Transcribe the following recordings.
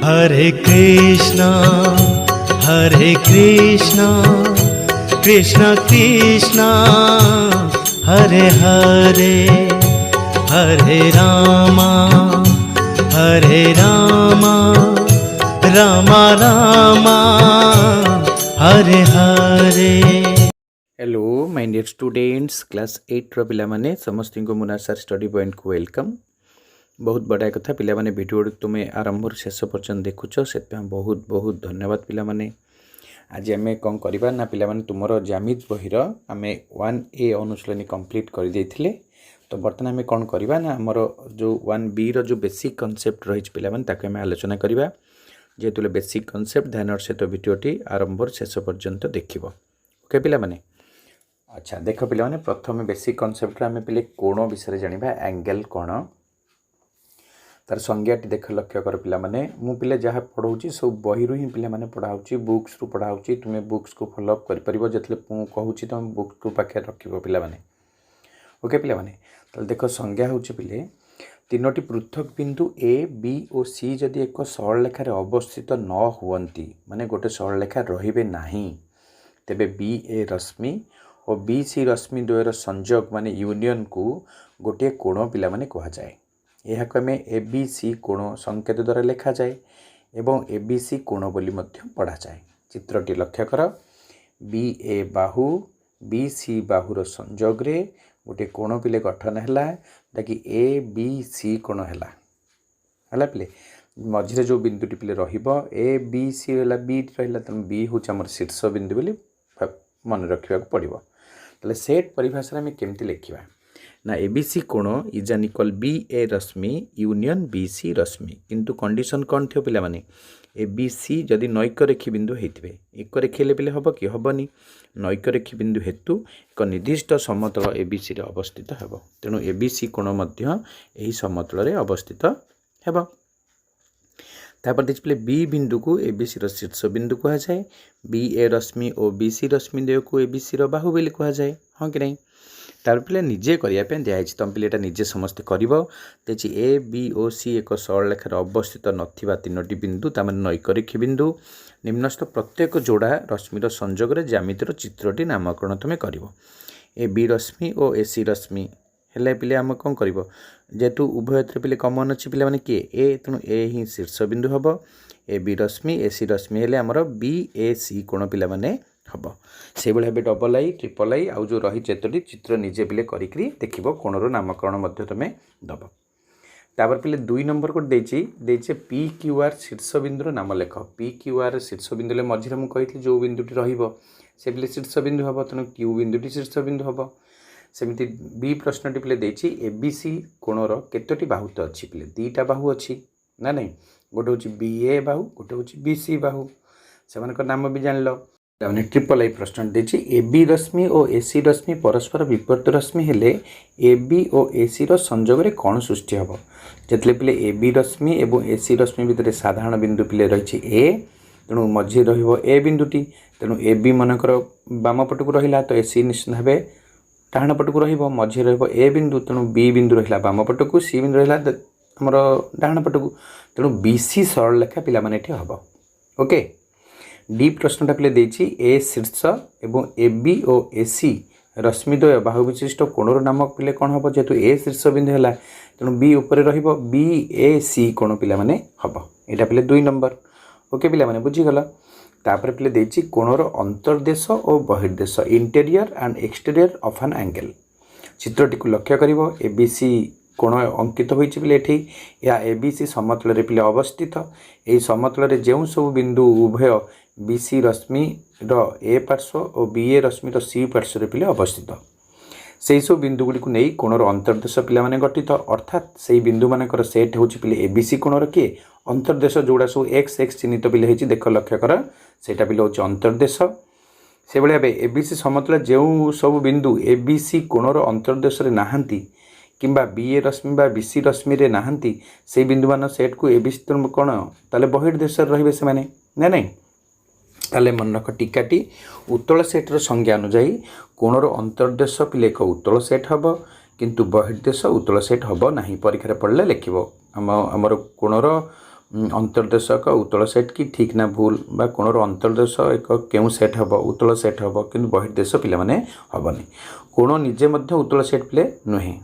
Hare Krishna Krishna Krishna Hare Hare Hare Rama Ram Ram Hare Hare. Hello my dear students class 8 रो पिला माने समस्त को मुना सर स्टडी पॉइंट को वेलकम। बहुत बड़ा कथा पिला माने वीडियो तुम्हें आरंभ शेष पर्यंत देखुच से बहुत बहुत धन्यवाद पिला माने। आज आम कौन करवा ना पिला माने तुमर ज्यामिति बहिर आम 1A अनुशीलनी कंप्लीट कर देथिले। तो बर्तमान आम कौन करवा ना आमर जो 1B रो जो बेसिक कॉन्सेप्ट रही पिला माने ताके आम आलोचना करवा। जेहेतु बेसिक कॉन्सेप्ट ध्यान सहित वीडियोटी आरंभ शेष पर्यंत देखिब। ओके पिला माने। अच्छा देख पिला माने प्रथम बेसिक कॉन्सेप्ट आम पे कोण विषय जाना एंगल कोण तार संज्ञाटी देख लक्ष्य कर पिला माने मु पिले जहाँ पढ़ाऊँ सब बही ही पिला माने पढ़ाऊँ बुक्स रु पढ़ाऊँ तुम्हें बुक्स को फॉलो अप कर पार जो कहूँ तुम बुक्स को पाखे रख पिला माने। ओके पिला माने तो देख संज्ञा हूँ पिले तीनोटी पृथक बिंदु ए बी और सी जदि एक सरल लेखार अवस्थित न हुअंती माने गोटे सरल लेखा रहिबे नाही तेबे बी ए रश्मि और बी सी रश्मि द्वयर संयोग माने यूनियन को गोटे कोण पिला माने कहा जाए। यह आम ए बी सी कोण संकेत द्वारा लिखा जाए एवं ए बी सी कोण बोली मध्य पढ़ा जाए। चित्रटी लक्ष्य कर बी ए बाहु बी सी बाहुर संयोग रे गोटे कोण पिले गठन है ताकि ए बी सी कोण है पिले मझे जो बिंदुटी पिले ए बी सी रहा बी रहा तेनाली बी हूँ आम शीर्ष बिंदु बोली मन रखा पड़ो। तो सेट परिभाषा आम केमती लिखा ना ए बी सी कोण is an equal B A रश्मि यूनियन बी सी रश्मि किंतु कंडीशन कौन थी पिला माने ए बी सी जदि नैक रेखी बिंदु होते एक रेखी हेले पिले हम कि हेनी नैक रेखी बिंदु हेतु एक निर्दिष्ट समतल ए बी सी रे अवस्थित हेब तेणु ए बी सी कोण मध्य एही समतल रे अवस्थित हेब। तापर देखिए बी बिंदु को ए बी सी शीर्ष बिंदु कह जाए बी ए रश्मि और बी सी रश्मि द्वय को ए बी सी बाहु बोली कह जाए हाँ कि नहीं। तार पे निजे करने दिखाई तुम पे निजे समस्ते कर ए बी ओ सी एक सरल लेखार अवस्थित नथिबा तीनोटी बिंदु तार नैक रेखी बिंदु निम्नस्थ प्रत्येक जोड़ा रश्मिर संयोग ज्यामितिर चित्रटी नामकरण तुम कर ए बी रश्मि और ए सी रश्मि हेल्ले पिले आम कौन कर जेहेतु उभय पिले कमन अच्छी पिला माने किए ए तेणु ए ही शीर्ष बिंदु हम ए बी रश्मि ए सी रश्मि हेल्ले आमर बी ए सी कोण पिला माने हम से भाई डबल आई ट्रिपल आई आउ जो रही चेतोटी चित्र निजे पिले करी देखिबो कोणर नामकरण मध्य तुमे दब। तापर पिले 2 नंबर को देचे पी क्यू आर शीर्ष बिंदुर नाम लेख पी क्यू आर शीर्ष बिंदु मझे मुझे कही जो बिंदुटी रहिबो से पिले शीर्ष बिंदु हम तेणु क्यू बिंदुटी शीर्ष बिंदु हम। सेमती बी प्रश्नटी पिले देछि ए बी सी कोणर केतोटी बाहु तो अच्छी पिले 2टा बाहु अच्छी ना नहीं गोटे हूँ बी ए बाहु गोटे हूँ बी सी बाहु से नाम भी जान लो। ट्रिपल आई प्रश्न देछि ए बी रश्मि और ए सी रश्मि परस्पर विपरीत रश्मि हेले ए बी और ए सी संयोग रे कौन सृष्टि हम जिते पिले ए बी रश्मि और ए सी रश्मि भितर साधारण बिंदु पिले रही ए तेणु मझे ए बिंदुटी तेणु ए बी मनकर बाम पट को रहा तो ए सी निश्चित भाव डाण पट को रझे ए बिंदु तेणु बी बिंदु रहा बाम पट को सी बिंदु रहा आमर डाण पट को तेणु बी सी सरल लेखा पिला माने एठी हबो। ओके डी प्रश्नटा पिले देछि ए शीर्ष एवं ए बी और ए सी रश्मिद्वय बाहु विशिष्ट कोणर नामक पिले कौन हम जेहेतु ए शीर्ष बिंदु है तेणु बी उपर बी ए सी कोण पिला माने हम यहाँ पिले 2 नंबर। ओके पिला माने बुझीगल। तापर पिले देछि कोणर अंतर्देश और बहिर्देश interior and exterior of an angle चित्रटी को लक्ष्य करिवो ए बी सी कोण अंकित होइछि पिले एठी या ए बी सी समतल रे पिले अवस्थित एही समतल रे जेउ सब बिंदु उभय बी सी रश्मि ए पार्श्व और बी ए रश्मि सी पार्श्व पिले अवस्थित से सब बिंदुगुड़ी को नहीं कोणर अंतर्देश पिला माने गठित अर्थात से बिंदु मानकर सेट होछि पिले ए बी सी कोणर किए अंतर्देश जोड़ा सब एक्स एक्स चिन्हित पिले होइछि देख लक्ष्य कर सेटा पिले होछि अंतर्देश से भाई ए बी सी समतल जो सब बिंदु ए बी सी कोणर अंतर्देश रे नाहांती किंबा बी ए रश्मि बा बी सी रश्मि रे नाहांती से बिंदु मान सेट को ए बी सी कौन ताले बहिर्देश रहिबे से माने ना नहीं ताले मन रख टीकाटी उत्तल सेट्र संज्ञा अनुजाई कोणर अंतर्देश पिले एक उत्तल सेट हम किंतु बहिर्देश उत्तल सेट हम ना परीक्षा पढ़ले लिखब आमर कोणर अंतर्देश उत्तल सेट कि ठीक ना भूल बा कोणर अंतर्देश एक केउ सेट हम उत्तल सेट हम कि बहिर्देश पिला माने हेनी कोण निजे मध्य उत्तल सेट पिले नुहे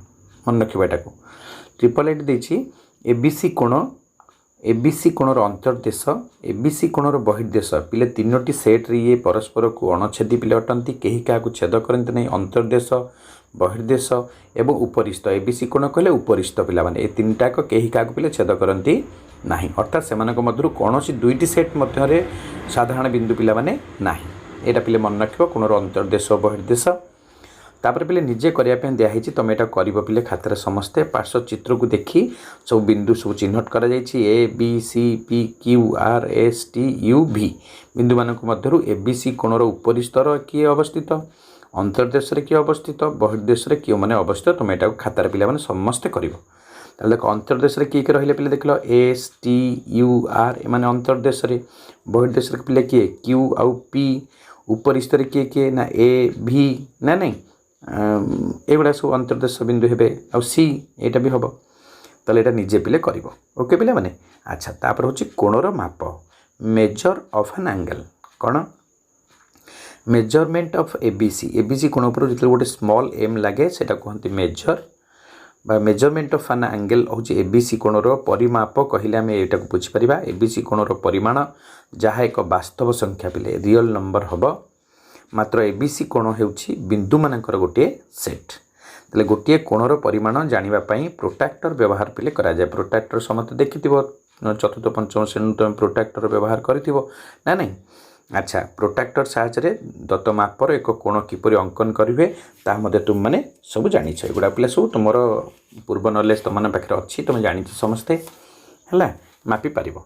मन रखा एटा को 888 देछि एबीसी कोण एबीसी कोणर अंतर्देश एबीसी कोणर बहिर्देश पिले तीनोटी सेट रे ये परस्पर को अणछेदी पिले अटंती केही काकु छेद करंत नै अंतर्देश बहिर्देश एवं उपरिस्थ एबीसी कोण कहले उपरिस्थ पिला माने ए तीनटा को केही काकु पिले छेद करंती नाही अर्थात सेमानक मध्यरु कोनोसी दुईटी सेट मध्यरे साधारण बिंदु पिला माने नाही एटा पिले मन रखिबो कोणर अंतर्देश बहिर्देश तापर पिले निजे करिया पे दिया हिची तमे एटा करिवो पिले खातार समस्ते पार्श्व चित्र को देखि सब बिंदु सब चिन्हट करा जायछि A B C P Q R S T U V बिंदु मानक मध्यरु ए बी सी कोणर उपरिस्तर किए अवस्थित अंतर्देश रे किए अवस्थित बहिर्देश रे किए माने अवस्थित तमे एटा खातार पिला माने समस्ते करिवो ताले अंतर्देश रे किए रहिले पिले देखलो S T you R A माने अंतर्देश रे बहिर्देश रे पिले किए क्यू आउ पी उपरिस्तर किए किए ना ए भी ना नहीं एगुड़ा सब अंतर्देश बिंदु हे आ सी एटा भी हम ताले एटा निजे पिले करिवो ओके पिले माने अच्छा तापर होची कोणर माप मेजर ऑफ एन एंगल कोण मेजरमेंट ऑफ एबीसी कोण ऊपर जितले गोटे स्मॉल एम लागे सेटा कहंती मेजर बा मेजरमेंट ऑफ एन एंगल होची एबीसी कोणर परिमाप कहिले आमे एटा को बुझी परिबा एबीसी कोणर परिमाण जहा एक वास्तव संख्या पिले रियल नंबर हबो मात्र एबीसी कोण हेउछि बिंदु मानकर गोटे सेट तले गोटे कोणर परिमाण जानिबा पई प्रोट्रैक्टर व्यवहार पिले करा जाय प्रोट्रैक्टर समस्त देखिथिबो चतुर्थ पंचम श्रेणी तुम प्रोट्रैक्टर व्यवहार करिथिबो ना नहीं अच्छा प्रोट्रैक्टर साहाय्य रे दत्त मापर एक कोण किपरि अंकन करिवे ता मध्ये तुम माने सब जानिछ एगुडा पिले सब तुमरो पूर्व नॉलेज तमन पाखरे अछि तुम जानिछ समस्ते हला मापी पारिबो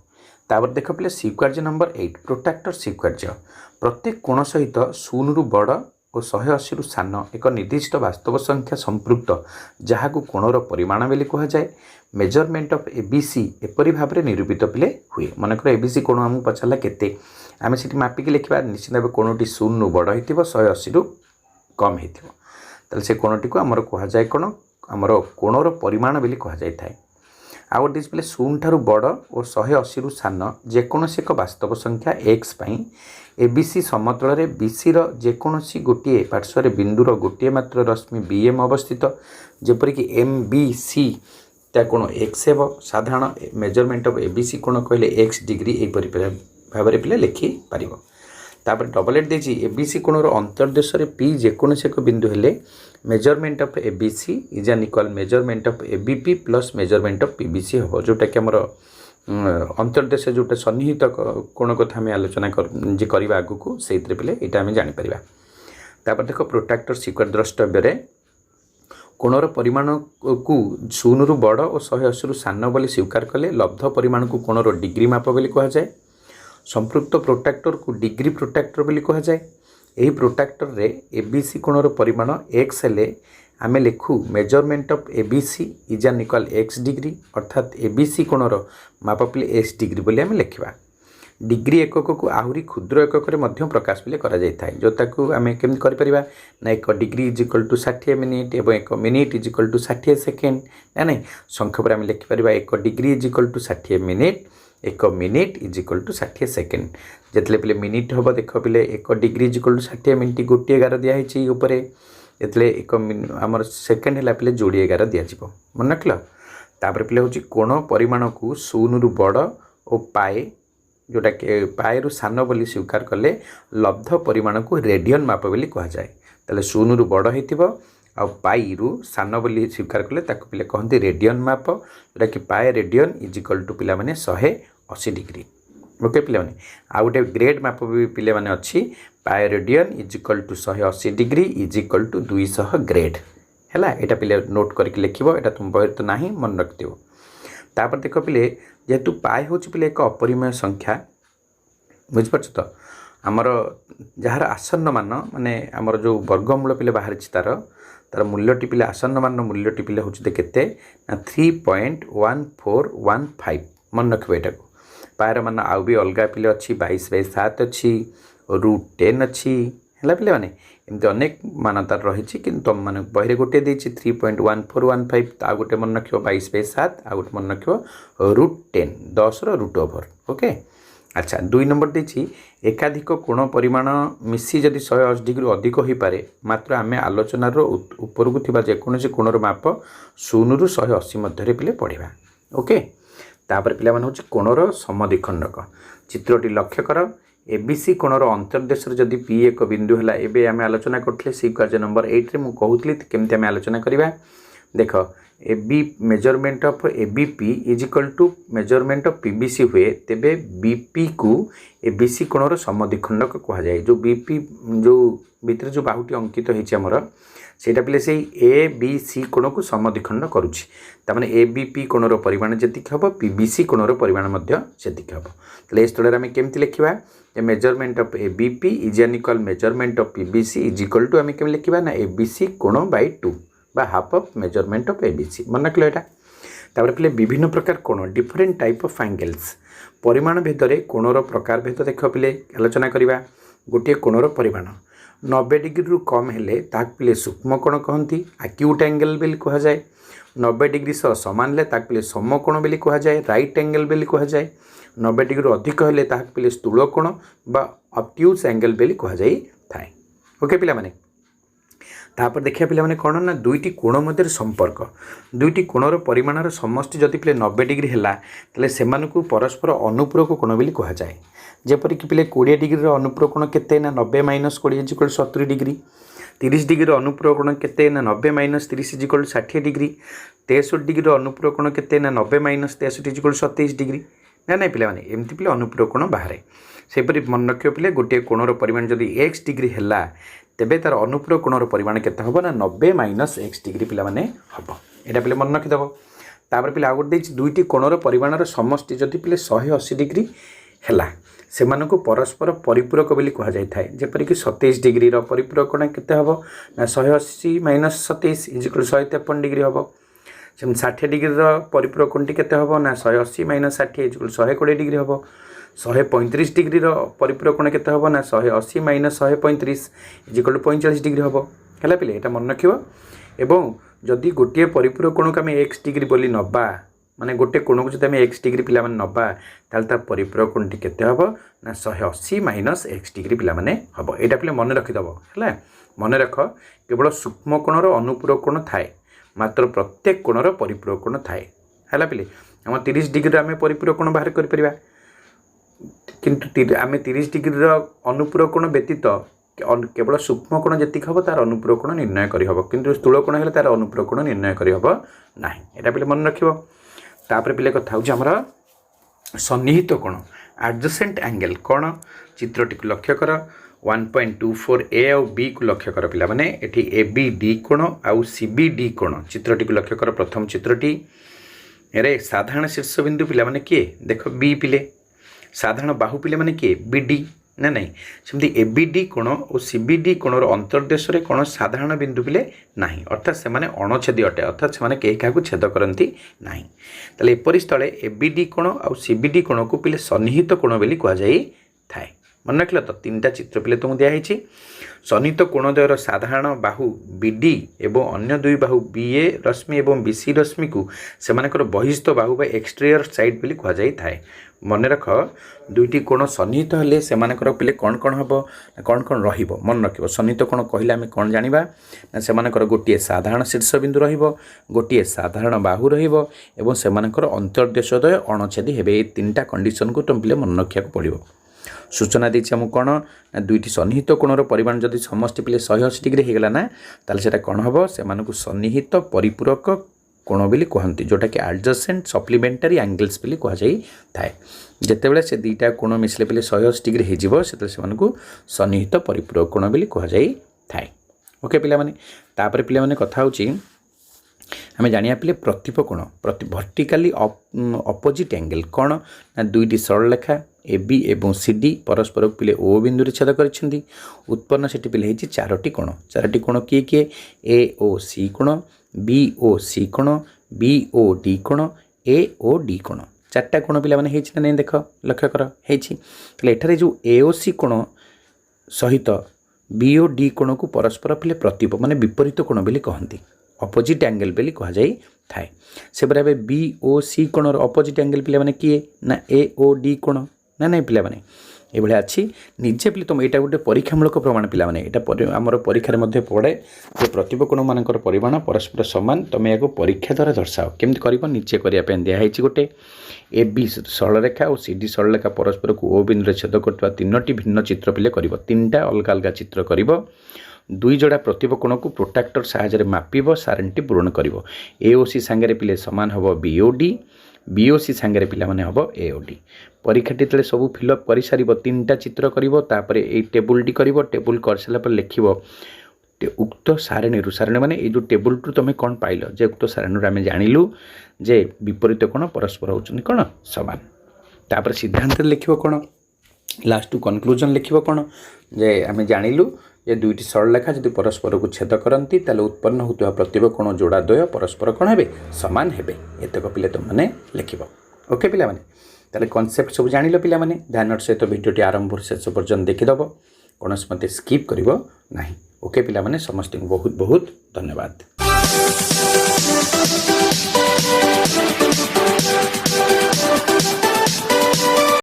तापर देख पिले स्वीकार्य नंबर 8 प्रोट्रैक्टर स्वीकार्य प्रत्येक कोण सहित 0 रु बड़ और 180 रु सान एक निर्दिष्ट वास्तव संख्या संपृक्त जहाँ को कोणर परिमाण बोली कह जाए मेजरमेंट ऑफ एबीसी एपरी भाव में निरूपित पिले हुए मनकर एबीसी कोण आमको पचारा केते आम से मापिकी लिखा निश्चित भाव कोणटी 0 रु बड़ हो 180 रु कम हो से कोणटी को आमर कह जाए कौन आमर कोणर परिमाण बोली कह जाए था आउ गोटे पिले 0 ठारू बड़ और 180 रु सान जेकोसी एक वास्तव संख्या एक्स पाई एबीसी समतल रे बीसी रो जेकोसी गोटे पार्श्व बिंदुर गोटे मात्र रश्मि बीएम अवस्थित जेपरिक एम बी सी ता कोण एक्स हेब साधारण मेजरमेंट ऑफ एबीसी कोण कहले एक्स डिग्री एपरि भाव में पिले लिखि पारिबो तापर डबल एट देछि एबीसी कोणर अंतर्देश रे पी जेकोसी एक बिंदु हेले measurement of ABC is an equal measurement of ABP plus measurement of PBC हम जोटा कि आमर अंतर्देश जोटा सन्निहित कोण कथा आम आलोचना जे करवा आगु को से पिले यहाँ आम जापर तापर देख प्रोट्रैक्टर स्वीकार द्रष्टव्य कोणर परिमाण को 0 रु बड़ और 180 रु सान बोली स्वीकार कले लब्ध परिमाण को कोणर डिग्री माप बोली कह जाए संपृक्त प्रोट्रैक्टर को डिग्री प्रोट्रैक्टर बोली कह जाए यही प्रोट्रैक्टर रे एबीसी कोणर परिमाण एक्स हेले आमे लिखु measurement of ABC is an equal x degree अर्थात एबीसी कोणर माप पिले एक्स डिग्री बोली आमे लिखिबा डिग्री एकक को आहरी क्षुद्र एकक रे मध्य प्रकाश पिले करा जाय थाय जो ताकू आमे केम करि परिबा ना एक degree is equal to 60 minute एवं एक minute is equal to 60 second ना नहीं संख्या पर आमे लिखि परिबा एक degree is equal to 60 minute एक minute is equal to 60 second जितले पिले मिनिट हम देख पिले एक degree is equal to 60 minute गोटे 11 दिखाई ऊपर जितले एक आमर सेकेंड है पिले जोड़ी 11 दिज्व मन रखल तापर पिले हूँ कोण परिमाण को 0 रु बड़ और पाए जोटा पाए रु सान बोली स्वीकार कले लब्ध परिमाण को रेडियन माप बोली कह जाए ताले 0 रु बड़ हो आ पाई रु सान बोली स्वीकार कले ताको पिले कहते रेडियन माप जोटा कि पाए रेडियन इज इक्वल टू पिला माने 180 डिग्री ओके पिले माने आ गोटे ग्रेड माप भी पिले माने अच्छी pi radian is equal to 180 degree is equal to 200 grade है एटा पिले नोट करके लिखिबो एटा तुम बहिर तो नहीं मन रखिदियो तापर देख पिले जेहेतु पाए हूँ पिले एक अपरिमेय संख्या बुझिपार तो आमर जार आसन्न मान माने आमर जो वर्गमूल पिले बाहर तार तार मूल्यटी पिले आसन्न मान मूल्यटी पिले हूँ केते 3.1415 मन रखिबे एटा को पायर मान आउ भी अलग पिले अच्छी 22/7 अच्छी √10 अच्छी है पे मैंने एमती अनेक मानतार रही कि तुम मैंने बही गोटे देती 3.1415 आ गोटे मन रख 22/7 आ गोटे मन रख √10 10 रूट ओवर ओके। अच्छा 2 नंबर देती एकाधिक कोण परिमाण मिसी जदि 180 डिग्री अधिक हो पारे मात्र आम आलोचनार उपरकू थी जेकोसी कोणर माप 0 ରୁ 180 मध्य पे पढ़ा ओके। तापर पिला हूँ कोणर समद्विखंडक चित्रटी लक्ष्य कर एबीसी कोणर अंतर्देश जदि पी एक बिंदु है एवं आम आलोचना करते सीक्वेंस नंबर 8 रे कहूली केमती आम आलोचना करवा देख A B measurement of ABP is equal to measurement of PBC हुए तेबे बीपी को एबीसी कोणर समद्विखंडक कह जाए। जो बीपी जो भितर जो बाहुटी अंकित होती आमर सेटा पे से ए बी सी कोण को समद्विखंड करुच्ची तार ए बी पी कोणर परिमाण जीक हम पीबीसी कोणर परिमाण सेतिक हम। तो इस स्थल आम केमती लिखा measurement of A B P is an equal measurement of PBC is equal to आम केम लिखा ना ए बी सी कोण बाय 2 बा half of measurement of ABC मन रख यहाँ। तापर पे विभिन्न प्रकार कोण डिफरेंट टाइप ऑफ एंगल्स परिमाण भेदरे कोणर प्रकार भेद देख पे आलोचना करवा। गोटे कोणर परिमाण 90 डिग्री रु कम हेले ताक पिले सूक्ष्म कोण कहती एक्यूट एंगल बेली कह जाए। 90 डिग्री सह सामान ले ताक पिले समकोण बेली कह जाए राइट एंगल बेली कह जाए। 90 डिग्री रु अधिक हेले ताक पिले स्थूल कोण बा ऑब्ट्यूज एंगल बेली कह जाए थाए ओके पिला माने। तापर देखिए पिला माने कौन ना दुईटी कोण मध्य संपर्क दुईटी कोणर परिमाणर समष्टि जदि पिले 90 डिग्री है तेल से परस्पर अनुपूरक कोण भी कह जाए। जेपरिक पिले 20 डिग्री अनुपूरक कोण केते ना 90 - 20 = 70 डिग्री 30 डिग्री अनुपूरक कोण केते ना 90 - 30 = 60 डिग्री 63 डिग्री अनुपूरक कोण केते ना 90 - 63 = 27 डिग्री ना ना पिला माने एमती पिले अनुपूरक कोण बाहर सेपरी मन रखियो पिले गोटे कोणर परिमाण जदि x डिग्री है तेबे तार अनुपूरक कोणर परिमाण केते हबो ना 90 - x डिग्री पिला माने हबो एटा पिले मन रखिदबो। तापर पिले आगोट देछि दुईटी कोणर परिमाणर समष्टि जदि पिले 180 डिग्री हैला सेमानकु परस्पर परिपूरक बोली कह जाय थाए। जेपरिक 27 डिग्री रो परिपूरक कोण केते हबो ना 180 - 27 = 153 डिग्री हबो। 60 डिग्री रो परिपूरक कोणटी केते हबो ना 180 - 60 = 120 डिग्री हबो। 135 डिग्री रो परिपूरक कोण केते हबो ना 180 - 135 = 45 डिग्री हबो हैला पिले एटा मन रखिबो। एवं जदि गोटे परिपूरक कोण को आम x डिग्री बोली नबा माने गोटे कोण को जदि आम x डिग्री पिला माने नबा ताल ता परिपूरक कोणटी केते हबो ना 180 - x डिग्री पिला माने हबो एटा पिले मन रखिदबो हैला। मन रख केवल सूक्ष्म कोणर अनुपूरक कोण थाए मात्र प्रत्येक कोणर परिपूरक कोण थाए हैला पिले। हम 30 डिग्री आम परिपूरक कोण बाहर कर परिबा किंतु आम 30 डिग्री अनुपूरक कोण व्यतीत केवल सूक्ष्म कोण जी हम तार अनुपूरक कोण निर्णय करहब किंतु स्थूल कोण है तार अनुपूरक कोण निर्णय करहब ना यहाँ पे मन रख। तापर पे कथा हूँ आमर सन्निहित कोण एडजेसेंट एंगल कौन चित्रटी को लक्ष्य कर 1.24 ए आउ बी को लक्ष्य कर पिला माने एठी ए बी डी कोण आउ सी बी डी कोण चित्रटी को लक्ष्य कर। प्रथम चित्रटी रे साधारण शीर्ष बिंदु पिला माने किए देख बी पिले साधारण बाहु पिले माने किए बी डी ना नहीं सेमती ए बी डी कोण और सी बी डी कोणर अंतर्देश कौन साधारण बिंदु पिले नाही अर्थात से माने अणछेदी अटे अर्थात से माने केही काहाकू छेद करती नाही। ताले एपरि स्थले ए बी डी कोण और सी बी डी कोण को पिले सन्निहित कोण बोली कह जाई थाए मन रखल। तो 3टा चित्र पिले तुमको दिखाई सन्निहित कोणद्वयर साधारण बाहु बीडी एवं अन्य दुई बाहु बीए रश्मि एवं बीसी रश्मि को सेमानकर बहिस्थ बाहु बा एक्सटीरियर साइड बोली कह जाई थाए। मन रख दुईटी कोण सन्निहित हेले सेमानकर पिले कौन कौन हम कौन कौन रहिबो मन रखिबो। सन्निहित कोण कहले आमे कौन जानिबा ना सेमानकर गोटे साधारण शीर्ष बिंदु रहिबो गोटे साधारण बाहु रहिबो एवं सेमानकर अंतर्देशद्वय अणछेदी हेबे। ए 3टा कंडीशन को तुम पिले मन रखिया पड़िबो। सूचना दी आमको कौन ना दुईटी सन्निहित कोणर परिमाण जदि समष्टि पिले 180 डिग्री होगला ना ताले सेटा कौन हम से सन्निहित परिपूरक कोण बोली कहती जोटा कि एडजेसेंट सप्लीमेंटारी एंगल्स बोली कह जाई थाए। जेतेबेले से दुईटा कोण मिसले पिले 180 डिग्री हो से सन्निहित परिपूरक कोण बोली कह जाई थाए ओके पिला माने। तापर पिला माने कथा होची आम जानिया पिले प्रतिप कोण वर्टिकाली अपोजिट एंगल कौन ना दुईटी सरल रेखा ए बी एवं सी डी परस्पर पिले ओ बिंदु छेद कर उत्पन्न से पिले 4टी कोण 4टी कोण किए किए ए ओ सी कोण बी ओ सी कोण बी ओ डी कोण ए ओ डी कोण 4टा कोण पिला माने हेछि ना नहीं देख लक्ष्य कर हेछि। एठारे जो ए ओ सी कोण सहित बी ओ डी कोण को परस्पर पिले प्रतिप माने विपरीत कोण बोली कहती अपोजिट एंगल बोली कह जाई थाए से भाव बी ओ सी कोणर अपोजिट एंगल पिला माने किए ना ए ओ डी कोण ना नहीं पिला माने ये अच्छी निजे पे तुम यहाँ गोटे परीक्षामूलक प्रमाण पे आमर परीक्षार मध्य पड़े जे प्रतिप कोण मान परिमाण परस्पर सामान तुम या परीक्षा द्वारा दर्शाओ केमती कर निजे करने दिखाई गोटे ए बी सरल रेखा और सी डी सरल रेखा परस्पर को ओ बिंदु छेद कर तीनोटी भिन्न चित्र पिले कर तीनटा अलग अलग चित्र कर दुई जोड़ा प्रतिप कोण को प्रोट्राक्टर साहाय्य मापिब सारणटी पूरण कर ए ओ सी सांगे पिले सामान हम बी ओ डी बीओसी सांगे पिला माने हम एओडी परीक्षाटी तले सब फिलअप कर सार तीनटा चित्र कर टेबुलटी कर टेबुल कर सारा पर लिख उक्त सारणी सारणी माने ये जो टेबुल टू तुम कौन पाइल जे उक्त सारणी आम जाणिलु जे विपरीत कोण परस्पर होउछन कौन समान तापर सिद्धांत लिख कौन लास्ट टू कनक्लूजन लिख कौन जे आम जाणिलु ये दुईटी सरल रेखा जब परस्पर को छेद करती उत्पन्न होता प्रतिप कोण जोड़ा द्वय परस्पर कौन हे सामान हे एतक पिले तुमने लिख ओके पिला माने ताले कॉन्सेप्ट सब जानिलो पिला माने ध्यान सहित भिडियोटी आरंभ शेष पर्यंत देखिदेव कौन मत स्किप कर ना ओके पिला माने समस्त बहुत बहुत धन्यवाद।